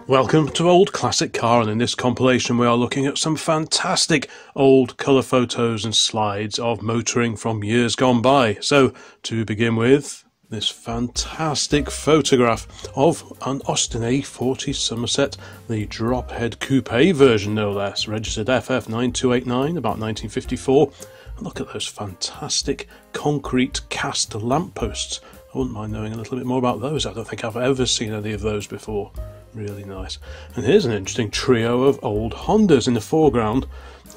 Welcome to Old Classic Car, and in this compilation we are looking at some fantastic old colour photos and slides of motoring from years gone by. So, to begin with, this fantastic photograph of an Austin A40 Somerset, the drop-head coupe version no less, registered FF9289, about 1954. And look at those fantastic concrete cast lampposts. I wouldn't mind knowing a little bit more about those. I don't think I've ever seen any of those before. Really nice. And here's an interesting trio of old Hondas in the foreground.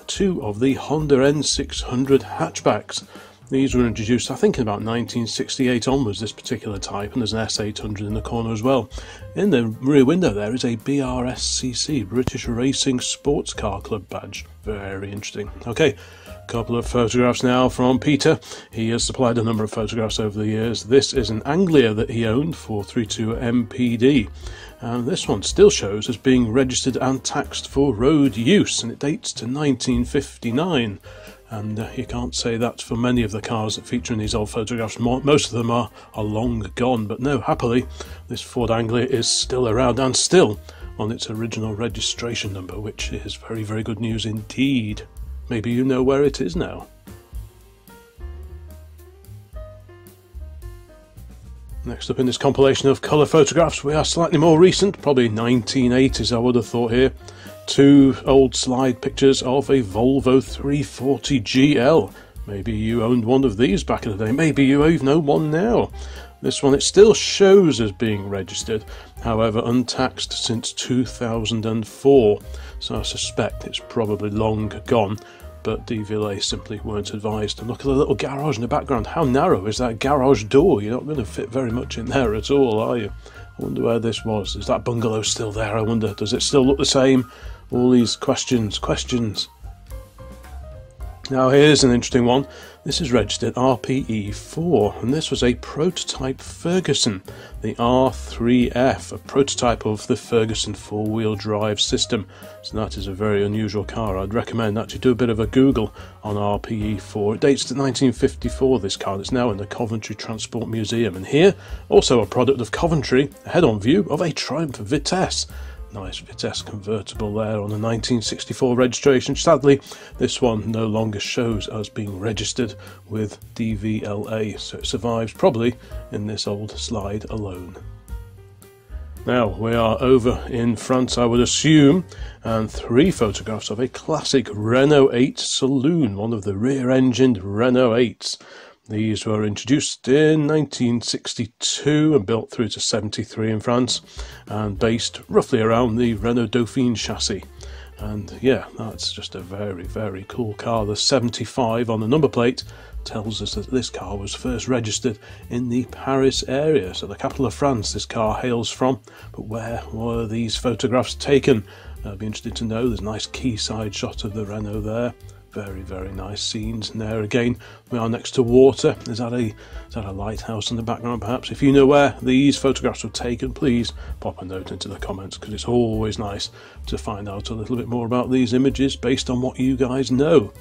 Two of the Honda N600 hatchbacks. These were introduced, I think, in about 1968 onwards, this particular type, and there's an S800 in the corner as well. In the rear window there is a BRSCC, British Racing Sports Car Club badge. Very interesting. Okay, a couple of photographs now from Peter. He has supplied a number of photographs over the years. This is an Anglia that he owned, 432 MPD. And this one still shows as being registered and taxed for road use, and it dates to 1959. And you can't say that for many of the cars that feature in these old photographs. Most of them are long gone, but no, happily, this Ford Anglia is still around and still on its original registration number, which is very, very good news indeed. Maybe you know where it is now. Next up in this compilation of colour photographs, we are slightly more recent, probably 1980s I would have thought here. Two old slide pictures of a Volvo 340 GL. Maybe you owned one of these back in the day, maybe you even own one now. This one, it still shows as being registered, however untaxed since 2004, so I suspect it's probably long gone. But DVLA simply weren't advised. And look at the little garage in the background. How narrow is that garage door? You're not going to fit very much in there at all, are you? I wonder where this was. Is that bungalow still there? I wonder, does it still look the same? All these questions. Now here's an interesting one. This is registered RPE4, and this was a prototype Ferguson, the R3F, a prototype of the Ferguson four-wheel drive system. So that is a very unusual car. I'd recommend that you do a bit of a Google on RPE4. It dates to 1954, this car. It's now in the Coventry Transport Museum. And here, also a product of Coventry, a head-on view of a Triumph Vitesse. Nice Vitesse convertible there on the 1964 registration. Sadly, this one no longer shows as being registered with DVLA, so it survives probably in this old slide alone. Now, we are over in France, I would assume, and three photographs of a classic Renault 8 saloon, one of the rear-engined Renault 8s. These were introduced in 1962 and built through to 73 in France, and based roughly around the Renault Dauphine chassis. And yeah, that's just a very, very cool car. The 75 on the number plate tells us that this car was first registered in the Paris area, so the capital of France this car hails from. But where were these photographs taken? I'd be interested to know. There's a nice quayside shot of the Renault there. Very, very nice scenes. And there again, we are next to water. Is that a lighthouse in the background perhaps? If you know where these photographs were taken, please pop a note into the comments, because it's always nice to find out a little bit more about these images based on what you guys know.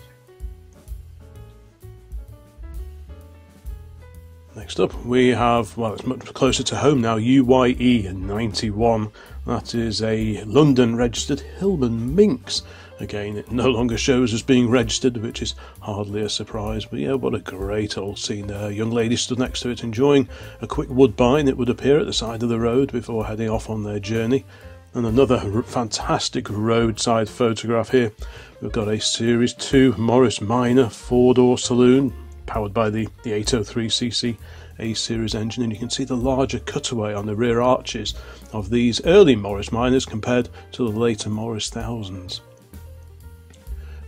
Next up we have, well, it's much closer to home now, UYE 91. That is a London registered Hillman Minx. Again, it no longer shows as being registered, which is hardly a surprise, but yeah, what a great old scene there. A young lady stood next to it enjoying a quick woodbine, it would appear, at the side of the road before heading off on their journey. And another fantastic roadside photograph here. We've got a Series 2 Morris Minor four-door saloon, powered by the 803cc A-Series engine, and you can see the larger cutaway on the rear arches of these early Morris Minors compared to the later Morris Thousands.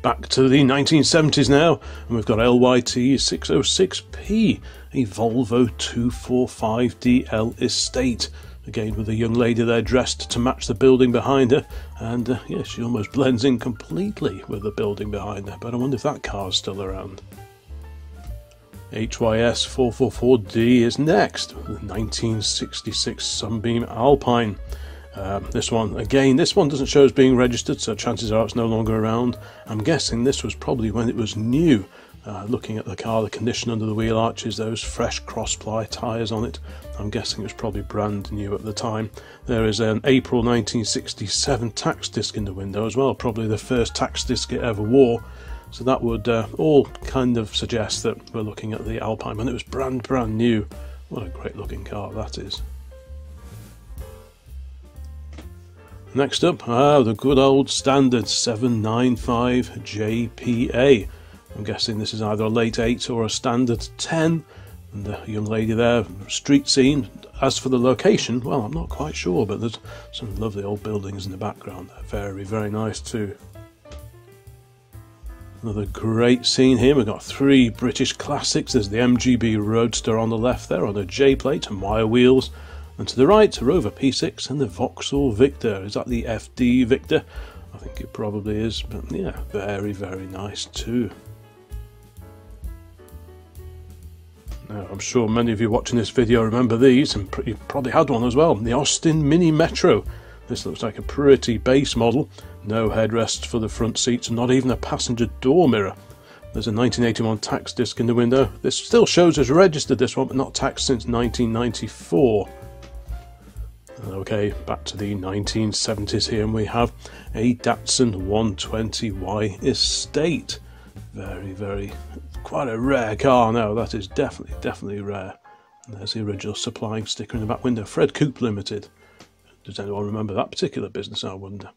Back to the 1970s now, and we've got LYT 606P, a Volvo 245DL Estate. Again, with a young lady there dressed to match the building behind her, and yeah, she almost blends in completely with the building behind her, but I wonder if that car's still around. HYS 444D is next, the 1966 Sunbeam Alpine. This one, again, this one doesn't show as being registered, so chances are it's no longer around. I'm guessing this was probably when it was new, Looking at the car, the condition under the wheel arches, those fresh cross-ply tyres on it, I'm guessing it was probably brand new at the time. There is an April 1967 tax disc in the window as well, probably the first tax disc it ever wore. So that would all kind of suggest that we're looking at the Alpine when it was brand new. What a great looking car that is. Next up, the good old standard 795 JPA. I'm guessing this is either a late 8 or a standard 10. And the young lady there, street scene. As for the location, well, I'm not quite sure, but there's some lovely old buildings in the background. They're very nice too. Another great scene here. We've got 3 British classics. There's the MGB Roadster on the left there on a J plate and wire wheels. And to the right, a Rover P6 and the Vauxhall Victor. Is that the FD Victor? I think it probably is, but yeah, very nice too. Now, I'm sure many of you watching this video remember these, and you probably had one as well. The Austin Mini Metro. This looks like a pretty base model. No headrests for the front seats, and not even a passenger door mirror. There's a 1981 tax disc in the window. This still shows as registered, this one, but not taxed since 1994. Okay, back to the 1970s here, and we have a Datsun 120Y Estate. Very, quite a rare car now. That is definitely rare. And there's the original supplying sticker in the back window. Fred Coupe Limited. Does anyone remember that particular business, I wonder?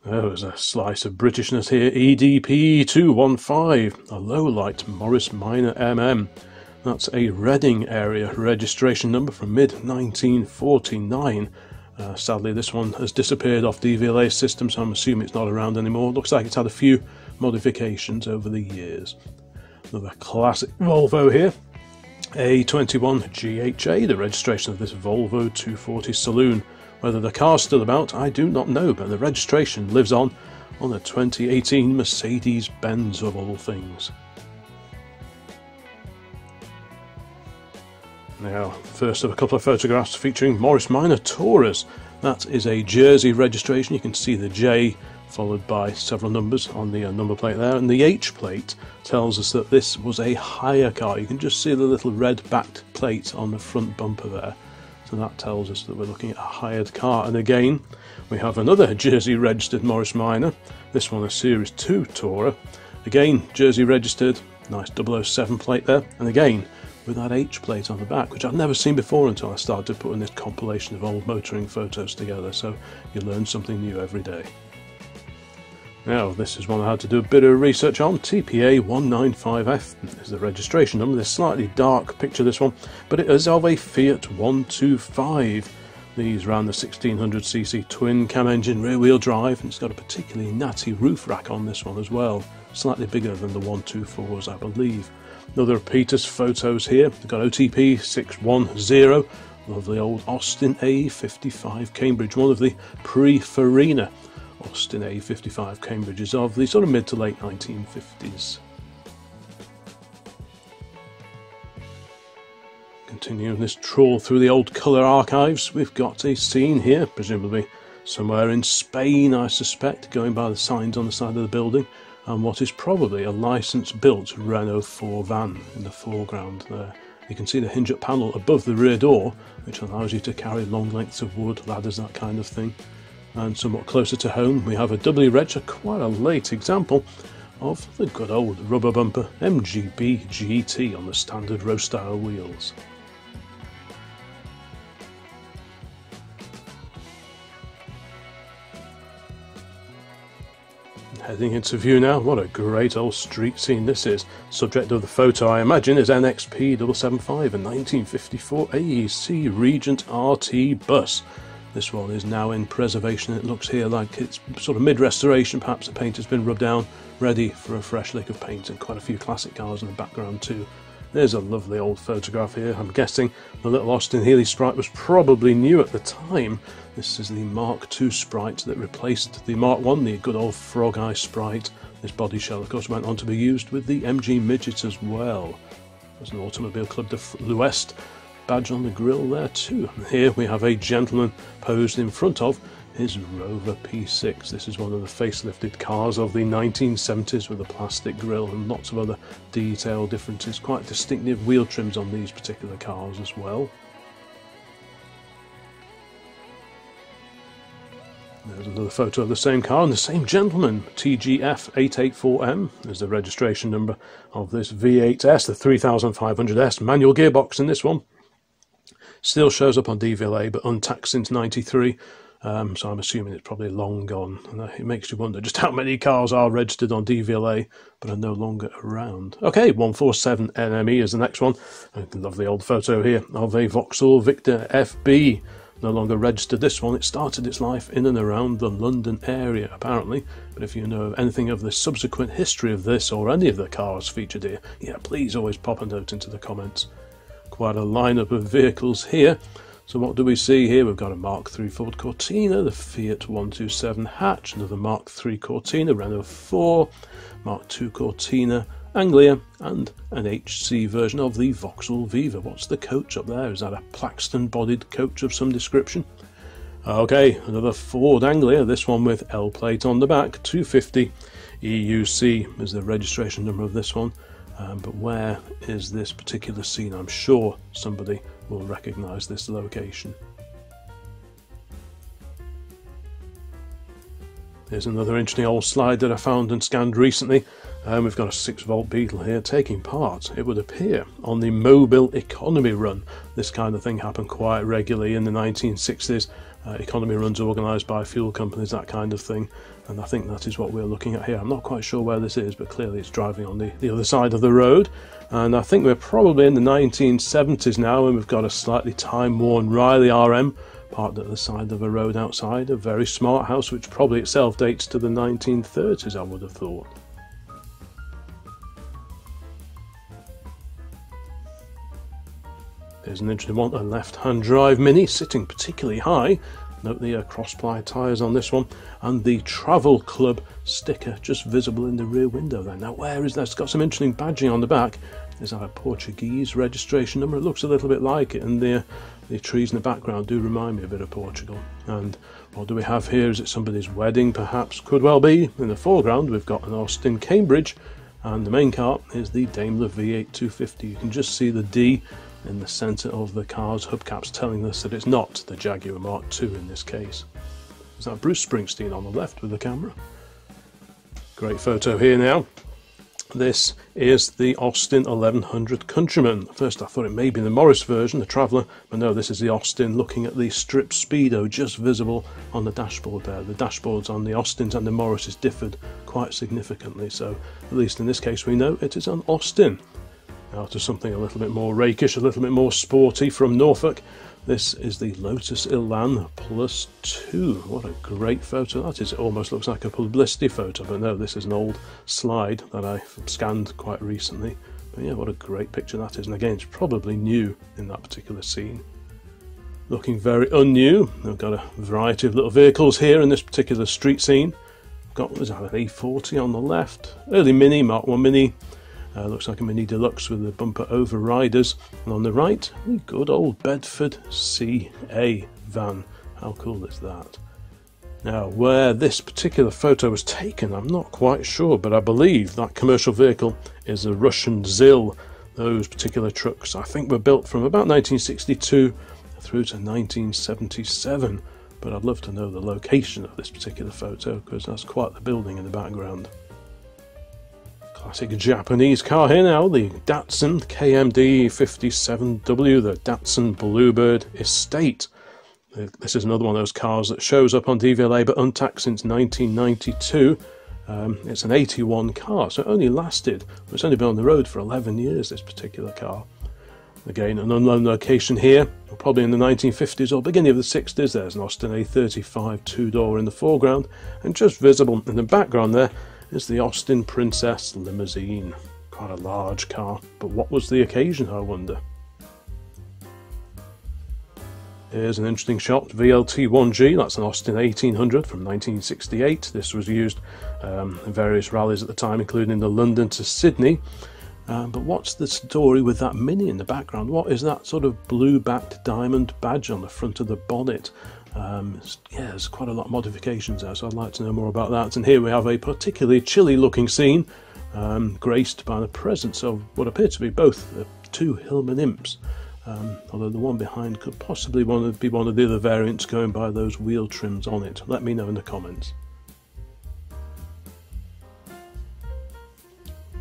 There's a slice of Britishness here. EDP 215, a low-light Morris Minor MM. That's a Reading area registration number from mid-1949. Sadly, this one has disappeared off DVLA system, so I'm assuming it's not around anymore. Looks like it's had a few modifications over the years. Another classic Volvo here. A21 GHA, the registration of this Volvo 240 Saloon. Whether the car's still about, I do not know, but the registration lives on a 2018 Mercedes-Benz of all things. Now, first of a couple of photographs featuring Morris Minor Taurus. That is a Jersey registration. You can see the J followed by several numbers on the number plate there, and the H plate tells us that this was a hire car. You can just see the little red backed plate on the front bumper there. So that tells us that we're looking at a hired car. And again, we have another Jersey registered Morris Minor. This one a Series 2 Tourer. Again, Jersey registered, nice 007 plate there. And again, with that H plate on the back, which I've never seen before until I started putting this compilation of old motoring photos together. So you learn something new every day. Now, this is one I had to do a bit of research on. TPA 195F is the registration number. This slightly dark picture, this one, but it is of a Fiat 125. These ran the 1600cc twin cam engine rear-wheel drive, and it's got a particularly natty roof rack on this one as well. Slightly bigger than the 124s, I believe. Another repeaters photos here. We've got OTP 610. Lovely old Austin A55 Cambridge, one of the pre-Farina Austin A55 Cambridges of the sort of mid to late 1950s. Continuing this trawl through the old colour archives, we've got a scene here, presumably somewhere in Spain, I suspect, going by the signs on the side of the building, and what is probably a licence-built Renault 4 van in the foreground there. You can see the hinge-up panel above the rear door, which allows you to carry long lengths of wood, ladders, that kind of thing. And somewhat closer to home, we have a doubly reg, quite a late example of the good old rubber bumper MGB GT on the standard road style wheels. Heading into view now, what a great old street scene this is. Subject of the photo, I imagine, is NXP 775, a 1954 AEC Regent RT bus. This one is now in preservation. It looks here like it's sort of mid-restoration. Perhaps the paint has been rubbed down, ready for a fresh lick of paint, and quite a few classic cars in the background too. There's a lovely old photograph here. I'm guessing the little Austin Healey Sprite was probably new at the time. This is the Mark II Sprite that replaced the Mark I, the good old Frog Eye Sprite. This body shell, of course, went on to be used with the MG Midget as well. There's an Automobile Club de l'Ouest badge on the grille there too. Here we have a gentleman posed in front of his Rover P6. This is one of the facelifted cars of the 1970s with a plastic grille and lots of other detail differences. Quite distinctive wheel trims on these particular cars as well. There's another photo of the same car and the same gentleman. TGF 884M is the registration number of this V8S, the 3500S manual gearbox in this one. Still shows up on DVLA but untaxed since '93, so I'm assuming it's probably long gone. And it makes you wonder just how many cars are registered on DVLA but are no longer around. Okay, 147 NME is the next one. A lovely old photo here of a Vauxhall Victor FB. No longer registered, this one. It started its life in and around the London area, apparently. But if you know anything of the subsequent history of this or any of the cars featured here, yeah, please always pop a note into the comments. Quite a lineup of vehicles here. So what do we see here? We've got a Mark III Ford Cortina, the Fiat 127 hatch, another Mark III Cortina, Renault 4, Mark II Cortina, Anglia, and an HC version of the Vauxhall Viva. What's the coach up there? Is that a Plaxton-bodied coach of some description? Okay, another Ford Anglia, this one with L plate on the back, 250 EUC is the registration number of this one. But where is this particular scene? I'm sure somebody will recognise this location. Here's another interesting old slide that I found and scanned recently. We've got a 6-volt Beetle here taking part, it would appear, on the Mobile Economy Run. This kind of thing happened quite regularly in the 1960s. Economy runs organised by fuel companies, that kind of thing. And I think that is what we're looking at here. I'm not quite sure where this is, but clearly it's driving on the other side of the road. And I think we're probably in the 1970s now, and we've got a slightly time-worn Riley RM parked at the side of a road outside. A very smart house, which probably itself dates to the 1930s, I would have thought. There's an interesting one, a left-hand drive Mini, sitting particularly high. Note the cross-ply tyres on this one, and the Travel Club sticker just visible in the rear window there. Now where is that? It's got some interesting badging on the back. Is that a Portuguese registration number? It looks a little bit like it, and the trees in the background do remind me a bit of Portugal. And what do we have here? Is it somebody's wedding perhaps? Could well be. In the foreground we've got an Austin Cambridge, and the main car is the Daimler V8 250. You can just see the D in the centre of the car's hubcaps, telling us that it's not the Jaguar Mark II in this case. Is that Bruce Springsteen on the left with the camera? Great photo here now. This is the Austin 1100 Countryman. First I thought it may be the Morris version, the Traveller, but no, this is the Austin, looking at the strip speedo just visible on the dashboard there. The dashboards on the Austins and the Morrises differed quite significantly, so at least in this case we know it is an Austin. Now to something a little bit more rakish, a little bit more sporty from Norfolk. This is the Lotus Elan Plus Two. What a great photo that is. It almost looks like a publicity photo, but no, this is an old slide that I scanned quite recently. But yeah, what a great picture that is. And again, it's probably new in that particular scene. Looking very unnew. I've got a variety of little vehicles here in this particular street scene. I've got, was that an A40 on the left? Early Mini, Mark 1 Mini. Looks like a Mini Deluxe with the bumper overriders, and on the right, the good old Bedford CA van. How cool is that? Now, where this particular photo was taken, I'm not quite sure, but I believe that commercial vehicle is a Russian ZIL. Those particular trucks, I think, were built from about 1962 through to 1977, but I'd love to know the location of this particular photo, because that's quite the building in the background. Classic Japanese car here now, the Datsun KMD 57W, the Datsun Bluebird Estate. This is another one of those cars that shows up on DVLA but untaxed since 1992. It's an 81 car, so it only lasted, it's only been on the road for 11 years, this particular car. Again, an unknown location here, probably in the 1950s or beginning of the 60s. There's an Austin A35 two-door in the foreground, and just visible in the background there is the Austin Princess limousine. Quite a large car, but what was the occasion, I wonder? Here's an interesting shot, VLT1G, that's an Austin 1800 from 1968. This was used in various rallies at the time, including the London to Sydney. But what's the story with that Mini in the background? What is that sort of blue-backed diamond badge on the front of the bonnet? Yeah, there's quite a lot of modifications there, so I'd like to know more about that. And here we have a particularly chilly-looking scene, graced by the presence of what appear to be both the two Hillman Imps, although the one behind could possibly be one of the other variants going by those wheel trims on it. Let me know in the comments.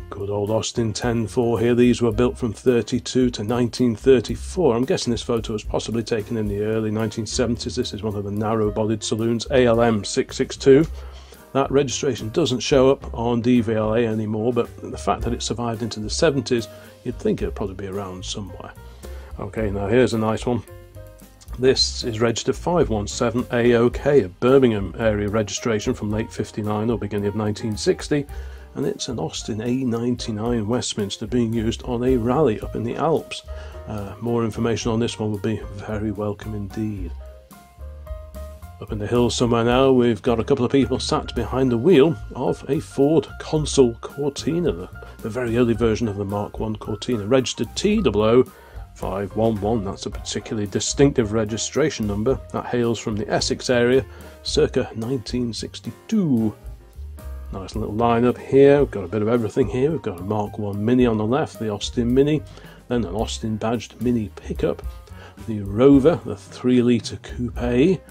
Good old Austin 10.4 here. These were built from 32 to 1934. I'm guessing this photo was possibly taken in the early 1970s. This is one of the narrow-bodied saloons, ALM 662. That registration doesn't show up on DVLA anymore, but the fact that it survived into the 70s, you'd think it would probably be around somewhere. Okay, now here's a nice one. This is registered 517 AOK, a Birmingham area registration from late 59 or beginning of 1960. And it's an Austin A99 Westminster being used on a rally up in the Alps. More information on this one would be very welcome indeed. Up in the hills somewhere now, we've got a couple of people sat behind the wheel of a Ford Consul Cortina, the very early version of the Mark I Cortina, registered T000511. That's a particularly distinctive registration number that hails from the Essex area, circa 1962. Nice little lineup here. We've got a bit of everything here. We've got a Mark I Mini on the left, the Austin Mini, then an Austin badged Mini pickup, the Rover, the 3-litre coupe,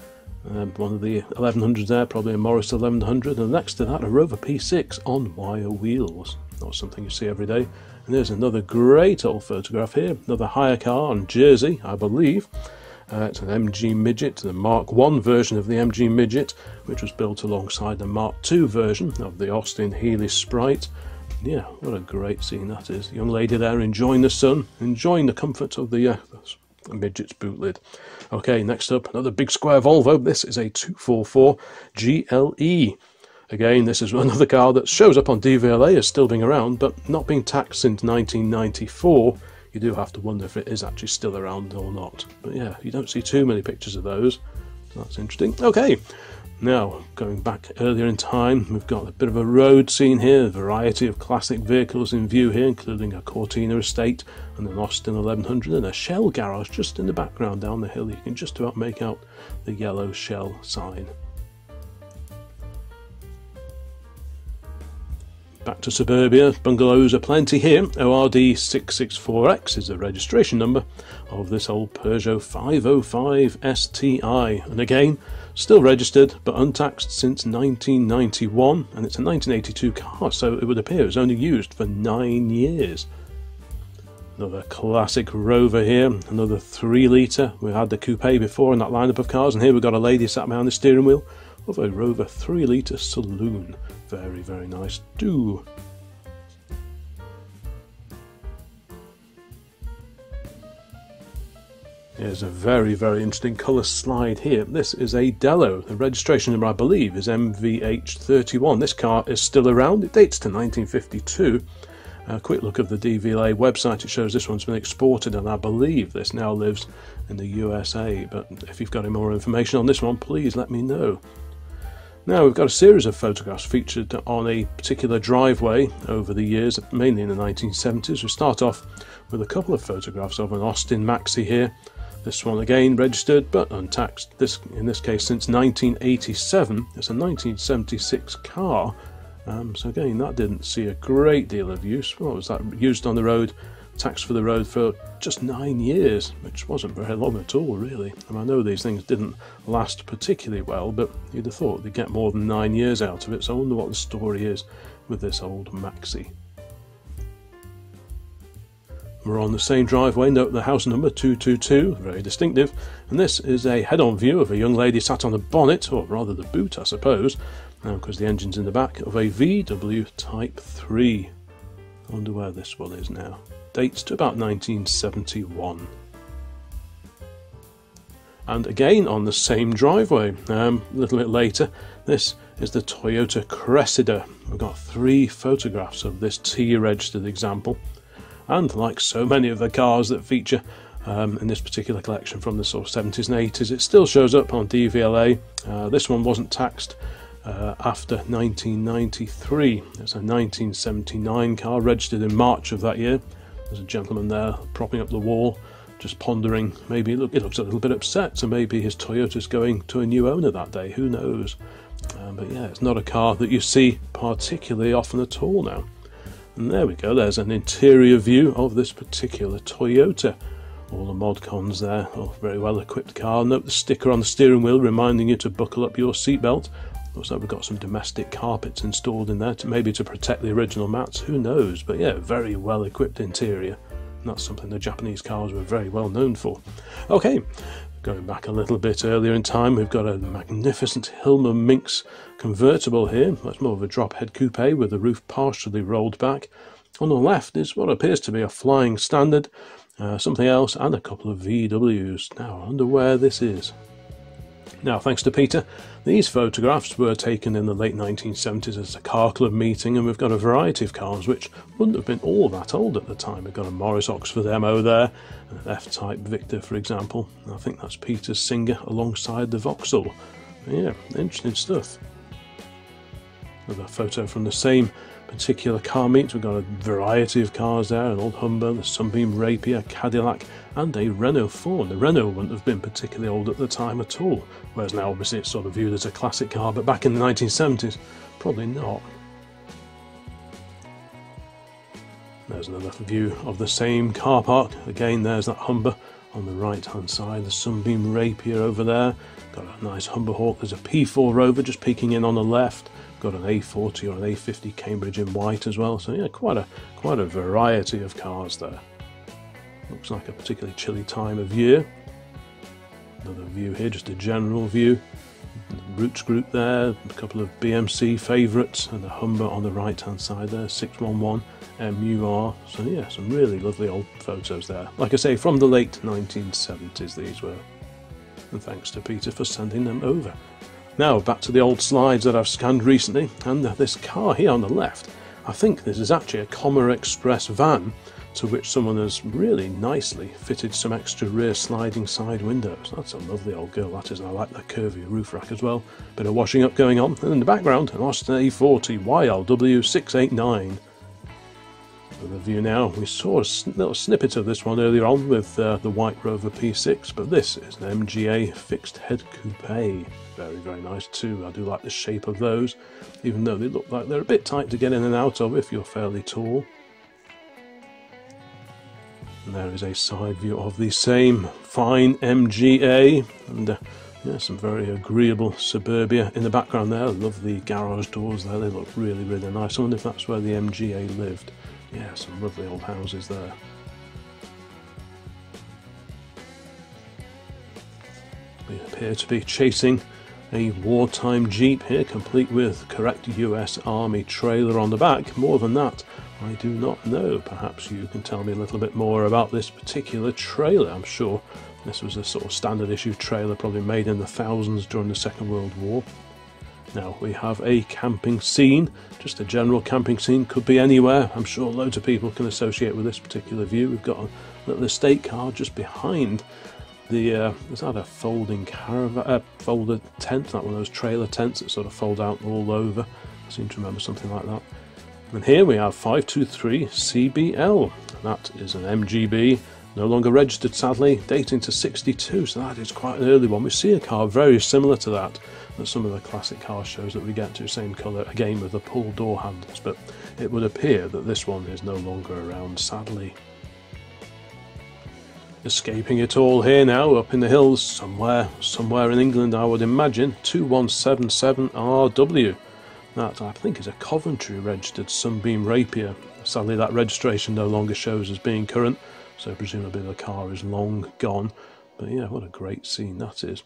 one of the 1100s there, probably a Morris 1100, and next to that a Rover P6 on wire wheels. Not something you see every day. And there's another great old photograph here, another hire car on Jersey, I believe. It's an MG Midget, the Mark I version of the MG Midget, which was built alongside the Mark II version of the Austin Healey Sprite. Yeah, what a great scene that is. The young lady there enjoying the sun, enjoying the comfort of the Midget's boot lid. Okay, next up, another big square Volvo. This is a 244 GLE. Again, this is another car that shows up on DVLA as still being around, but not being taxed since 1994. You do have to wonder if it is actually still around or not. But yeah, you don't see too many pictures of those. So that's interesting. Okay, now going back earlier in time, we've got a bit of a road scene here, a variety of classic vehicles in view here, including a Cortina estate and an Austin 1100 and a Shell garage just in the background down the hill. You can just about make out the yellow Shell sign. Back to suburbia, bungalows are plenty here. ORD 664X is the registration number of this old Peugeot 505 STI, and again, still registered but untaxed since 1991, and it's a 1982 car, so it would appear it was only used for 9 years. Another classic Rover here, another 3-litre. We had the coupe before in that lineup of cars, and here we've got a lady sat behind the steering wheel of a Rover 3-litre saloon. Very, very nice too. Here's a very, very interesting colour slide here. This is a Dello. The registration number, I believe, is MVH31. This car is still around. It dates to 1952. A quick look of the DVLA website. It shows this one's been exported, and I believe this now lives in the USA. But if you've got any more information on this one, please let me know. Now we've got a series of photographs featured on a particular driveway over the years, mainly in the 1970s. We start off with a couple of photographs of an Austin Maxi here. This one again registered but untaxed. In this case since 1987. It's a 1976 car. So again, that didn't see a great deal of use. What was that? Used on the road, taxed for the road for just 9 years, which wasn't very long at all, really. And I know these things didn't last particularly well, but you'd have thought they'd get more than 9 years out of it, so I wonder what the story is with this old Maxi. We're on the same driveway. Note the house number 222, very distinctive, and this is a head-on view of a young lady sat on the bonnet, or rather the boot I suppose, because the engine's in the back, of a VW Type 3. I wonder where this one is now. Dates to about 1971. And again on the same driveway, a little bit later, this is the Toyota Cressida. We've got 3 photographs of this T-registered example, and like so many of the cars that feature in this particular collection from the sort of 70s and 80s, it still shows up on DVLA. This one wasn't taxed after 1993. It's a 1979 car, registered in March of that year. There's a gentleman there propping up the wall, just pondering. Maybe it looks a little bit upset, so maybe his Toyota's going to a new owner that day, who knows. But yeah, it's not a car that you see particularly often at all now. And there we go, there's an interior view of this particular Toyota. All the mod cons there, very well equipped car. Note the sticker on the steering wheel reminding you to buckle up your seatbelt. Looks like we've got some domestic carpets installed in there, maybe to protect the original mats, who knows. But yeah, very well equipped interior. And that's something the Japanese cars were very well known for. Okay, going back a little bit earlier in time, we've got a magnificent Hilmer Minx convertible here. That's more of a drop head coupe with the roof partially rolled back. On the left is what appears to be a Flying Standard, something else, and a couple of VWs. Now, I wonder where this is. Now, thanks to Peter, these photographs were taken in the late 1970s as a car club meeting, and we've got a variety of cars which wouldn't have been all that old at the time. We've got a Morris Oxford MO there, an F-Type Victor, for example. I think that's Peter's Singer alongside the Vauxhall. Yeah, interesting stuff. Another photo from the same particular car meet. We've got a variety of cars there, an old Humber, the Sunbeam Rapier, Cadillac, and a Renault 4. The Renault wouldn't have been particularly old at the time at all, whereas now obviously it's sort of viewed as a classic car, but back in the 1970s, probably not. There's another view of the same car park. Again, there's that Humber on the right hand side, the Sunbeam Rapier over there. Got a nice Humber Hawk. There's a P4 Rover just peeking in on the left. Got an A40 or an A50 Cambridge in white as well. So yeah, quite a variety of cars there. Looks like a particularly chilly time of year. Another view here, just a general view. Roots Group there, a couple of BMC favourites, and a Humber on the right hand side there, 611 MUR. So yeah, some really lovely old photos there. Like I say, from the late 1970s these were. And thanks to Peter for sending them over. Now back to the old slides that I've scanned recently, and this car here on the left, I think this is actually a Commer Express van to which someone has really nicely fitted some extra rear sliding side windows. That's a lovely old girl, that is, and I like the curvy roof rack as well. Bit of washing up going on, and in the background an Austin A40 YLW 689. For the view now, we saw a little snippet of this one earlier on with the white Rover P6, but this is an MGA fixed head coupe. Very, very nice too. I do like the shape of those, even though they look like they're a bit tight to get in and out of if you're fairly tall. And there is a side view of the same fine MGA, and yeah, some very agreeable suburbia in the background there. I love the garage doors there, they look really, really nice. I wonder if that's where the MGA lived. Yeah, some lovely old houses there. We appear to be chasing a wartime Jeep here, complete with correct US Army trailer on the back. More than that, I do not know. Perhaps you can tell me a little bit more about this particular trailer. I'm sure this was a sort of standard issue trailer, probably made in the thousands during the Second World War. Now we have a camping scene, just a general camping scene, could be anywhere. I'm sure loads of people can associate with this particular view. We've got a little estate car just behind the, is that a folding caravan, folded tent, like one of those trailer tents that sort of fold out all over. I seem to remember something like that. And here we have 523 CBL. That is an MGB, no longer registered sadly, dating to 62, so that is quite an early one. We see a car very similar to that at some of the classic car shows that we get to, same colour, again with the pull door handles, but it would appear that this one is no longer around sadly. Escaping it all here now, up in the hills, somewhere in England I would imagine, 2177RW. That I think is a Coventry registered Sunbeam Rapier. Sadly that registration no longer shows as being current, so presumably the car is long gone. But yeah, what a great scene that is.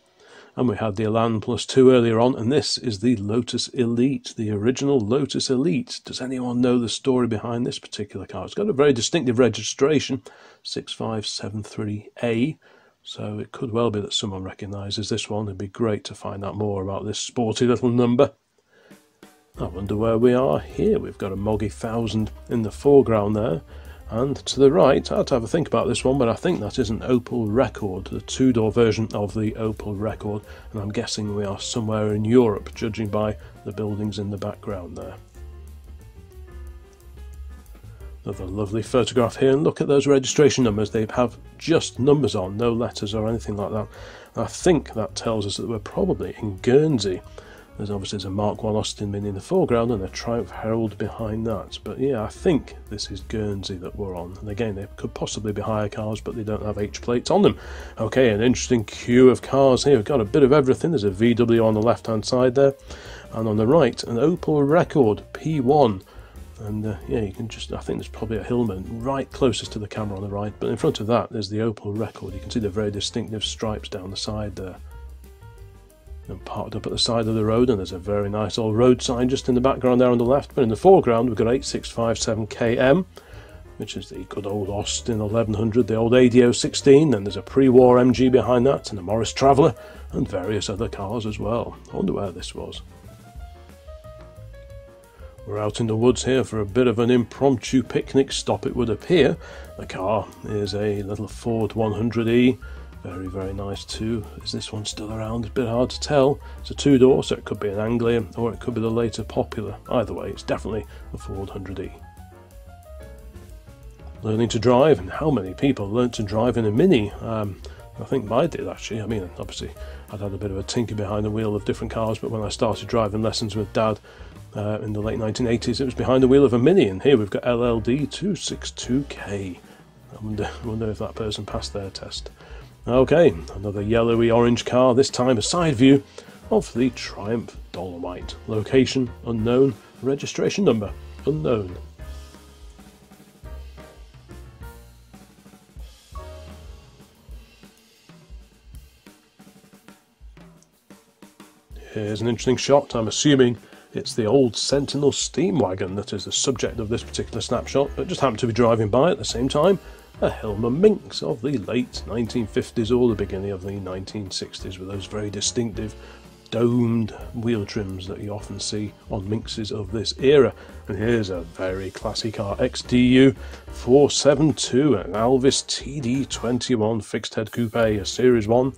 And we had the Elan Plus Two earlier on, and this is the Lotus Elite, the original Lotus Elite. Does anyone know the story behind this particular car? It's got a very distinctive registration, 6573A, so it could well be that someone recognises this one. It'd be great to find out more about this sporty little number. I wonder where we are here. We've got a Moggy 1000 in the foreground there, And to the right, I had to have a think about this one, but I think that is an Opel Rekord, the two-door version of the Opel Rekord, and I'm guessing we are somewhere in Europe, judging by the buildings in the background there. Another lovely photograph here, and look at those registration numbers. They have just numbers on, no letters or anything like that. And I think that tells us that we're probably in Guernsey. There's obviously a Mark 1 Austin Mini in the foreground and a Triumph Herald behind that. But yeah, I think this is Guernsey that we're on. And again, they could possibly be hire cars, but they don't have H plates on them. Okay, an interesting queue of cars here. We've got a bit of everything. There's a VW on the left-hand side there. And on the right, an Opel Rekord P1. And yeah, you can just, I think there's probably a Hillman right closest to the camera on the right. But in front of that, there's the Opel Rekord. You can see the very distinctive stripes down the side there. And parked up at the side of the road, and there's a very nice old road sign just in the background there on the left. But in the foreground we've got 8657 KM, which is the good old Austin 1100, the old ADO 16. Then there's a pre-war MG behind that, and a Morris Traveller, and various other cars as well. I wonder where this was. We're out in the woods here for a bit of an impromptu picnic stop, it would appear. The car is a little Ford 100E. Very, very nice too. Is this one still around? It's a bit hard to tell. It's a two-door, so it could be an Anglia, or it could be the later Popular. Either way, it's definitely a Ford 100E. Learning to drive, and how many people learnt to drive in a Mini? I think I did actually. I mean, obviously I'd had a bit of a tinker behind the wheel of different cars, but when I started driving lessons with Dad in the late 1980s, it was behind the wheel of a Mini, and here we've got LLD 262K. I wonder if that person passed their test. Okay, another yellowy orange car, this time a side view of the Triumph Dolomite. Location unknown, registration number unknown. Here's an interesting shot. I'm assuming it's the old Sentinel steam wagon that is the subject of this particular snapshot, but just happened to be driving by at the same time. A Hillman Minx of the late 1950s or the beginning of the 1960s, with those very distinctive domed wheel trims that you often see on Minxes of this era. And here's a very classy car, XDU 472, an Alvis TD21 fixed head coupe, a Series 1.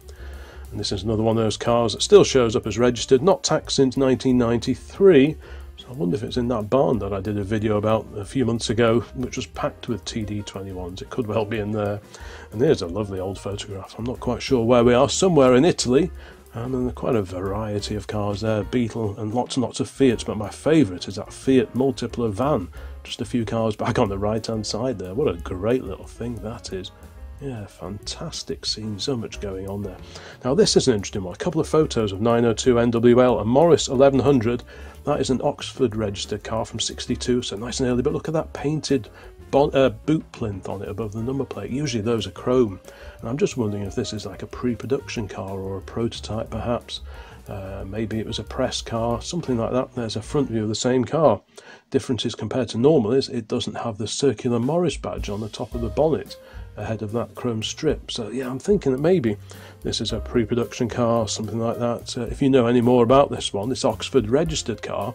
And this is another one of those cars that still shows up as registered, not taxed since 1993. So I wonder if it's in that barn that I did a video about a few months ago, which was packed with TD21s. It could well be in there. And there's a lovely old photograph. I'm not quite sure where we are, somewhere in Italy. And then quite a variety of cars there, Beetle and lots and lots of Fiats. But my favourite is that Fiat Multipla van. Just a few cars back on the right-hand side there. What a great little thing that is. Yeah, fantastic scene, so much going on there. Now this is an interesting one. A couple of photos of 902 NWL, a Morris 1100. That is an Oxford registered car from 62, so nice and early, but look at that painted boot plinth on it above the number plate. Usually those are chrome, and I'm just wondering if this is like a pre-production car or a prototype perhaps. Maybe it was a press car, something like that. There's a front view of the same car. Differences compared to normal is it doesn't have the circular Morris badge on the top of the bonnet ahead of that chrome strip. So yeah, I'm thinking that maybe this is a pre-production car, something like that. If you know any more about this one, this Oxford registered car,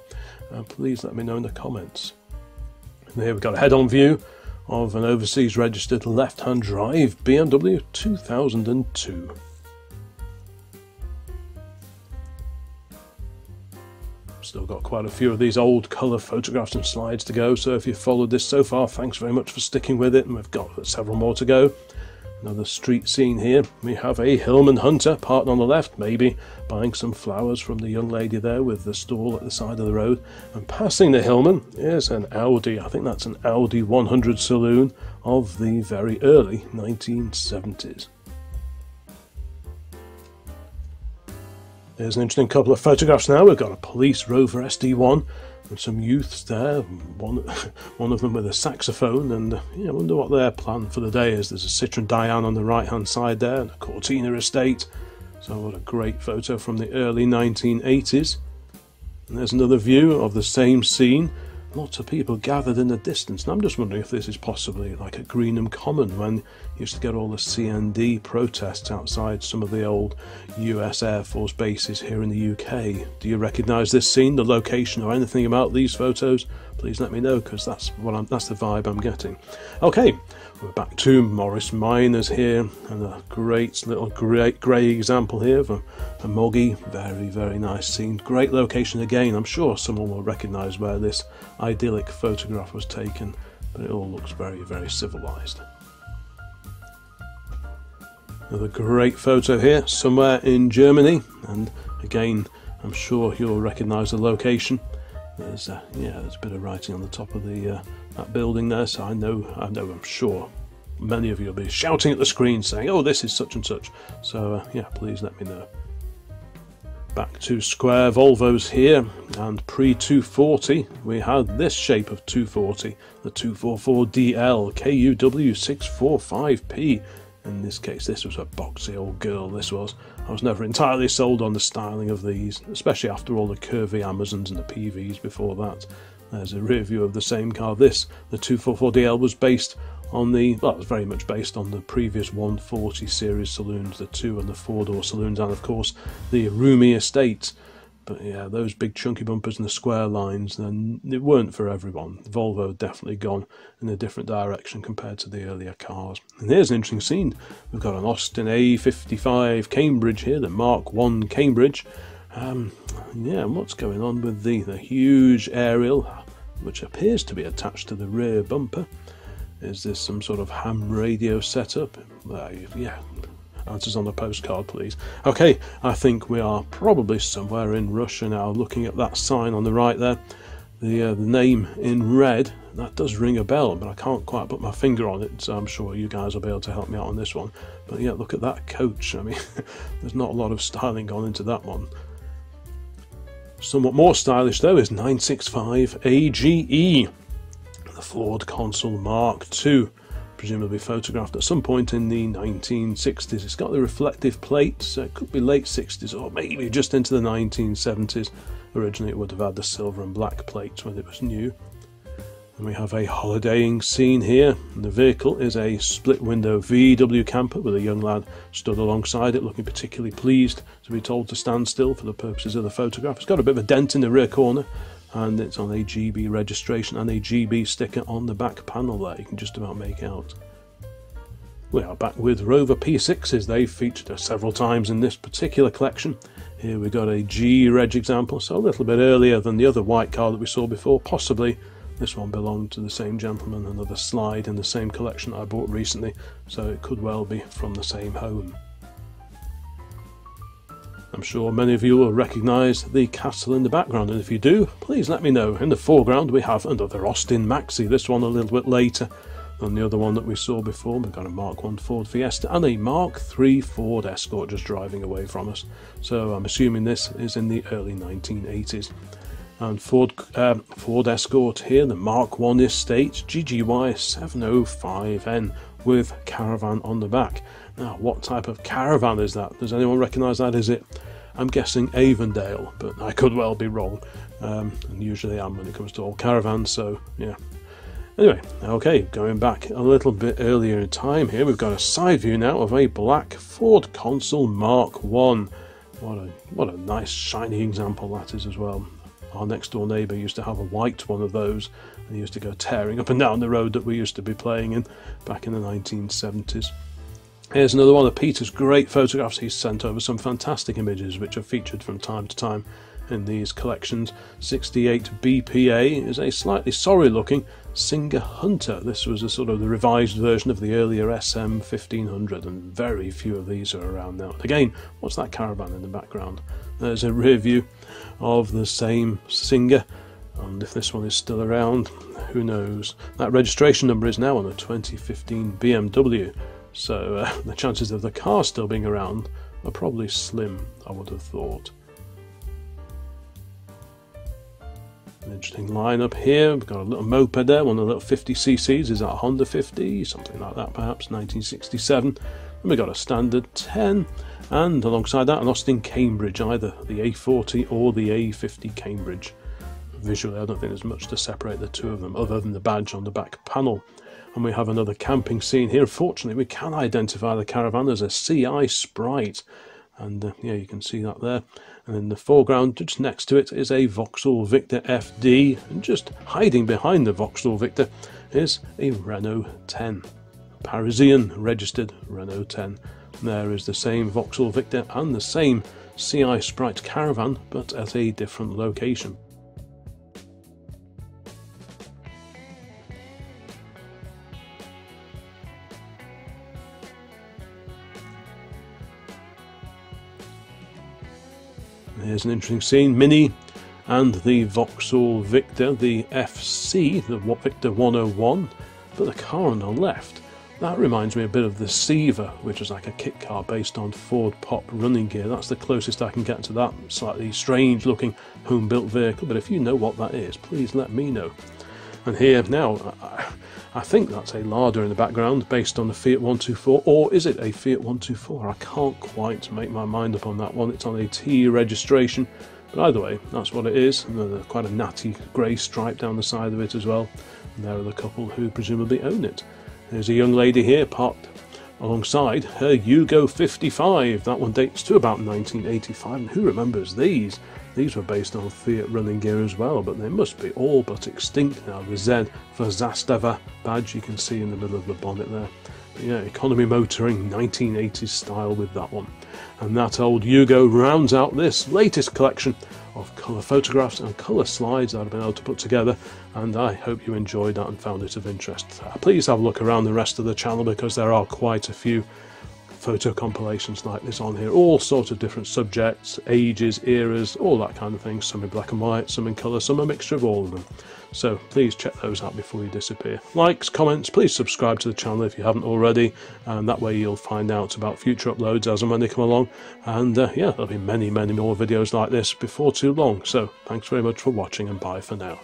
please let me know in the comments. And here we've got a head-on view of an overseas registered left-hand drive BMW 2002. Still got quite a few of these old colour photographs and slides to go, so if you've followed this so far, thanks very much for sticking with it, and we've got several more to go. Another street scene here. We have a Hillman Hunter parked on the left, maybe buying some flowers from the young lady there with the stall at the side of the road. And passing the Hillman is an Audi, I think that's an Audi 100 Saloon of the very early 1970s. There's an interesting couple of photographs now. We've got a police Rover SD1 and some youths there, one of them with a saxophone, and yeah, I wonder what their plan for the day is. There's a Citroen Diane on the right hand side there, and a Cortina estate. So what a great photo from the early 1980s. And there's another view of the same scene. Lots of people gathered in the distance, and I'm just wondering if this is possibly like at Greenham Common when you used to get all the CND protests outside some of the old US Air Force bases here in the UK. Do you recognise this scene, the location, or anything about these photos? please let me know, because that's the vibe I'm getting. Okay, we're back to Morris Minors here, and a great little grey example here of a Moggy. Very, very nice scene. Great location again. I'm sure someone will recognise where this idyllic photograph was taken, but it all looks very, very civilised. Another great photo here, somewhere in Germany, and again, I'm sure you'll recognise the location. There's a bit of writing on the top of that building there, so I'm sure many of you will be shouting at the screen saying, "Oh, this is such and such." So yeah, please let me know. Back to square Volvos here, and pre-240 we had this shape of 240, the 244DL KUW 645P. In this case, this was a boxy old girl, this was. I was never entirely sold on the styling of these, especially after all the curvy Amazons and the PVs before that. There's a rear view of the same car. This, the 244DL, was based on it was very much based on the previous 140 series saloons, the 2 and the 4-door saloons, and of course the roomy estate. But yeah, those big chunky bumpers and the square lines, then it weren't for everyone. The Volvo had definitely gone in a different direction compared to the earlier cars. And here's an interesting scene. We've got an Austin A55 Cambridge here, the Mark 1 Cambridge. Yeah, what's going on with the huge aerial, which appears to be attached to the rear bumper? Is this some sort of ham radio setup? Yeah. Answers on the postcard, please. Okay, I think we are probably somewhere in Russia now. Looking at that sign on the right there, the name in red, that does ring a bell, but I can't quite put my finger on it, so I'm sure you guys will be able to help me out on this one. But yeah, look at that coach. I mean, there's not a lot of styling gone into that one. Somewhat more stylish though is 965 AGE, the Ford Consul Mark II. Presumably photographed at some point in the 1960s. It's got the reflective plate, so it could be late 60s or maybe just into the 1970s. Originally it would have had the silver and black plates when it was new. And we have a holidaying scene here. The vehicle is a split window VW camper with a young lad stood alongside it, looking particularly pleased to be told to stand still for the purposes of the photograph. It's got a bit of a dent in the rear corner, and it's on a GB registration and a GB sticker on the back panel there, you can just about make out. We are back with Rover P6s. They've featured several times in this particular collection. Here we've got a G-Reg example, so a little bit earlier than the other white car that we saw before. Possibly this one belonged to the same gentleman, another slide in the same collection I bought recently, so it could well be from the same home. I'm sure many of you will recognise the castle in the background, and if you do, please let me know. In the foreground we have another Austin Maxi, this one a little bit later than the other one that we saw before. We've got a Mark 1 Ford Fiesta and a Mark 3 Ford Escort just driving away from us, so I'm assuming this is in the early 1980s. And Ford Escort here, the Mark 1 Estate GGY 705N with caravan on the back. Now, what type of caravan is that? Does anyone recognise that? Is it? I'm guessing Avondale, but I could well be wrong. And usually am when it comes to old caravans, so yeah. Anyway, okay, going back a little bit earlier in time here, we've got a side view now of a black Ford Consul Mark 1. What a nice shiny example that is as well. Our next door neighbour used to have a white one of those, and he used to go tearing up and down the road that we used to be playing in back in the 1970s. Here's another one of Peter's great photographs. He's sent over some fantastic images which are featured from time to time in these collections. 68 BPA is a slightly sorry looking Singer Hunter. This was a sort of the revised version of the earlier SM 1500, and very few of these are around now. Again, what's that caravan in the background? There's a rear view of the same Singer, and if this one is still around, who knows. That registration number is now on a 2015 BMW, so the chances of the car still being around are probably slim, I would have thought. An interesting lineup here. We've got a little moped there, one of the little 50cc's. Is that a Honda 50? Something like that perhaps, 1967. And we've got a standard 10, and alongside that an Austin Cambridge, either the A40 or the A50 Cambridge. Visually I don't think there's much to separate the two of them other than the badge on the back panel. And we have another camping scene here. Fortunately we can identify the caravan as a CI Sprite. and yeah, you can see that there. And in the foreground, just next to it, is a Vauxhall Victor FD, and just hiding behind the Vauxhall Victor is a Renault 10, Parisian registered Renault 10. There is the same Vauxhall Victor and the same CI Sprite Caravan, but at a different location. Here's an interesting scene, Mini and the Vauxhall Victor, the FC, the Victor 101, but the car on the left, that reminds me a bit of the Siva, which is like a kit car based on Ford Pop running gear. That's the closest I can get to that slightly strange looking home-built vehicle, but if you know what that is, please let me know. And here now, I think that's a Lada in the background based on the Fiat 124, or is it a Fiat 124? I can't quite make my mind up on that one. It's on a T registration, but either way, that's what it is. And there's quite a natty grey stripe down the side of it as well. And there are the couple who presumably own it. There's a young lady here parked alongside her Yugo 55. That one dates to about 1985, and who remembers these? These were based on Fiat running gear as well, but they must be all but extinct now. The Z for Zastava badge you can see in the middle of the bonnet there. But yeah, economy motoring, 1980s style with that one. And that old Yugo rounds out this latest collection of colour photographs and colour slides that I've been able to put together, and I hope you enjoyed that and found it of interest. Please have a look around the rest of the channel, because there are quite a few photo compilations like this on here, all sorts of different subjects, ages, eras, all that kind of thing, some in black and white, some in colour, some a mixture of all of them. So please check those out before you disappear. Likes, comments, please subscribe to the channel if you haven't already, and that way you'll find out about future uploads as and when they come along. And yeah, there'll be many more videos like this before too long. So thanks very much for watching, and bye for now.